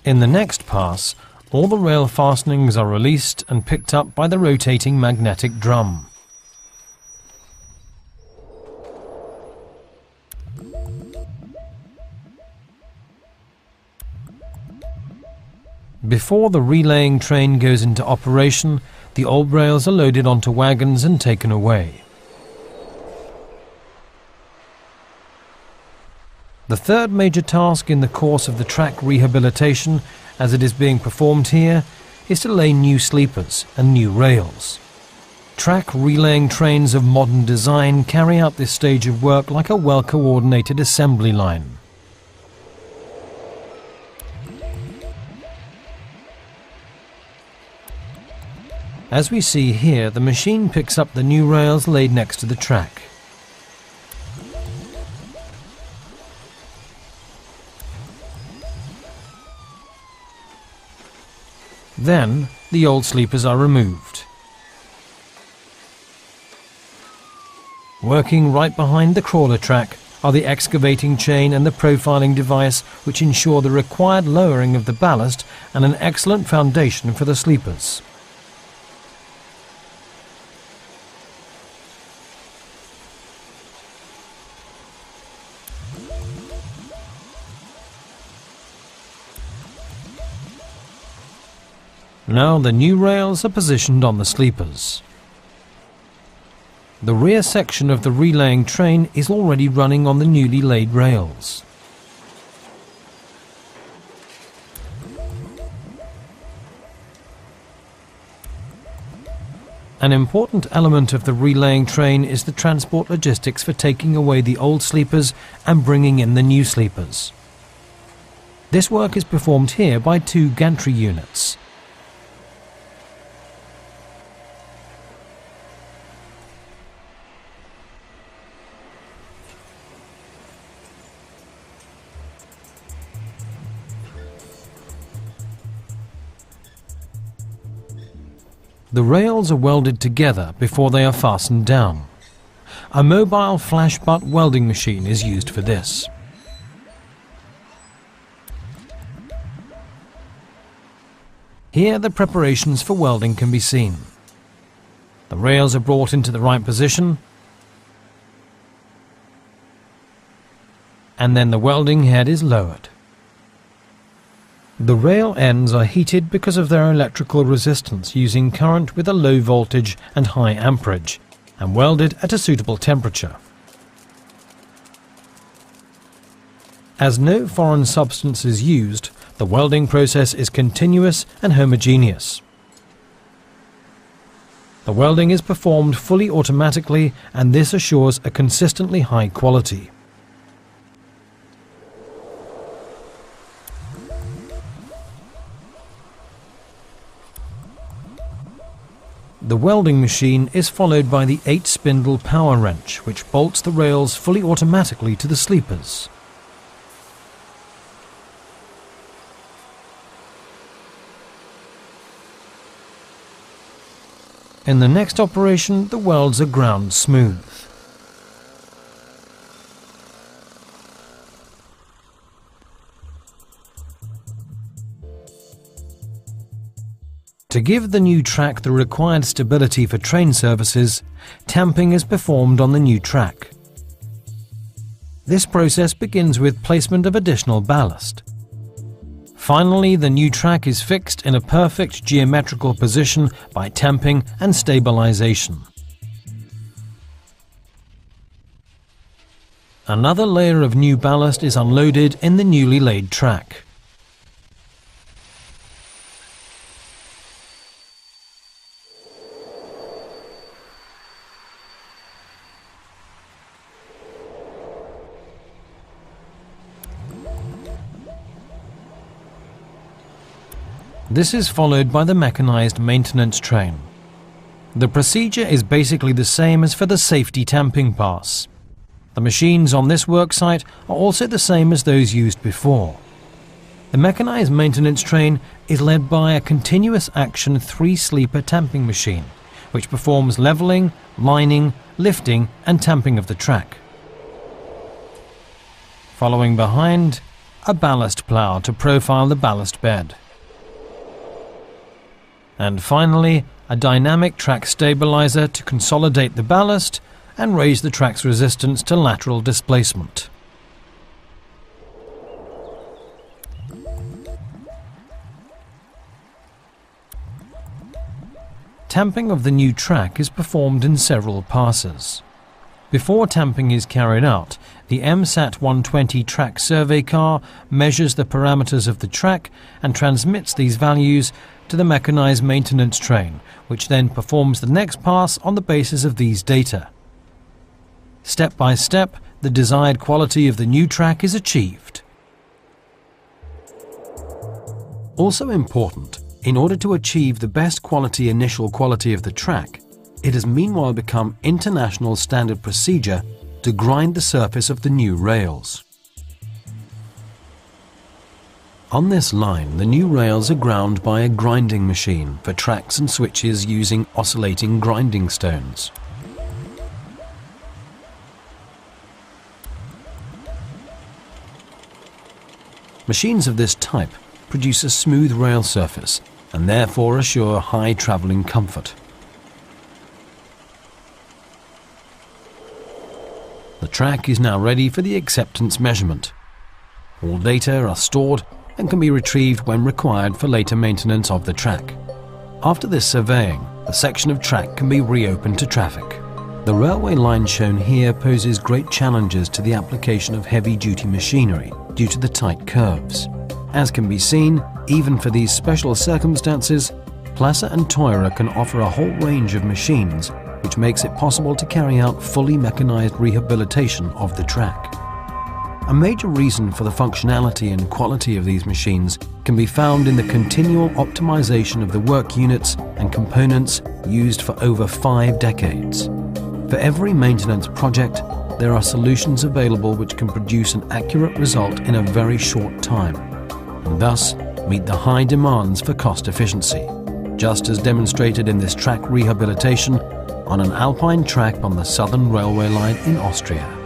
In the next pass, all the rail fastenings are released and picked up by the rotating magnetic drum. Before the relaying train goes into operation, the old rails are loaded onto wagons and taken away. The third major task in the course of the track rehabilitation, as it is being performed here, is to lay new sleepers and new rails. Track relaying trains of modern design carry out this stage of work like a well-coordinated assembly line. As we see here, the machine picks up the new rails laid next to the track. Then, the old sleepers are removed. Working right behind the crawler track are the excavating chain and the profiling device, which ensure the required lowering of the ballast and an excellent foundation for the sleepers. Now the new rails are positioned on the sleepers. The rear section of the relaying train is already running on the newly laid rails. An important element of the relaying train is the transport logistics for taking away the old sleepers and bringing in the new sleepers. This work is performed here by 2 gantry units. The rails are welded together before they are fastened down. A mobile flash butt welding machine is used for this. Here the preparations for welding can be seen. The rails are brought into the right position, and then the welding head is lowered. The rail ends are heated because of their electrical resistance using current with a low voltage and high amperage, and welded at a suitable temperature. As no foreign substance is used, the welding process is continuous and homogeneous. The welding is performed fully automatically, and this assures a consistently high quality. The welding machine is followed by the 8-spindle power wrench, which bolts the rails fully automatically to the sleepers. In the next operation, the welds are ground smooth. To give the new track the required stability for train services, tamping is performed on the new track. This process begins with placement of additional ballast. Finally, the new track is fixed in a perfect geometrical position by tamping and stabilization. Another layer of new ballast is unloaded in the newly laid track. This is followed by the mechanized maintenance train. The procedure is basically the same as for the safety tamping pass. The machines on this worksite are also the same as those used before. The mechanized maintenance train is led by a continuous action 3-sleeper tamping machine, which performs leveling, lining, lifting and tamping of the track. Following behind, a ballast plough to profile the ballast bed. And finally, a dynamic track stabilizer to consolidate the ballast and raise the track's resistance to lateral displacement. Tamping of the new track is performed in several passes. Before tamping is carried out, the MSAT 120 track survey car measures the parameters of the track and transmits these values to the mechanized maintenance train, which then performs the next pass on the basis of these data. Step by step, the desired quality of the new track is achieved. Also important, in order to achieve the best quality initial quality of the track, it has meanwhile become international standard procedure to grind the surface of the new rails. On this line, the new rails are ground by a grinding machine for tracks and switches using oscillating grinding stones. Machines of this type produce a smooth rail surface and therefore assure high travelling comfort. The track is now ready for the acceptance measurement. All data are stored and can be retrieved when required for later maintenance of the track. After this surveying, the section of track can be reopened to traffic. The railway line shown here poses great challenges to the application of heavy-duty machinery due to the tight curves. As can be seen, even for these special circumstances, Plaza and Teurer can offer a whole range of machines which makes it possible to carry out fully mechanized rehabilitation of the track. A major reason for the functionality and quality of these machines can be found in the continual optimization of the work units and components used for over 5 decades. For every maintenance project, there are solutions available which can produce an accurate result in a very short time, and thus meet the high demands for cost efficiency, just as demonstrated in this track rehabilitation on an alpine track on the Southern Railway line in Austria.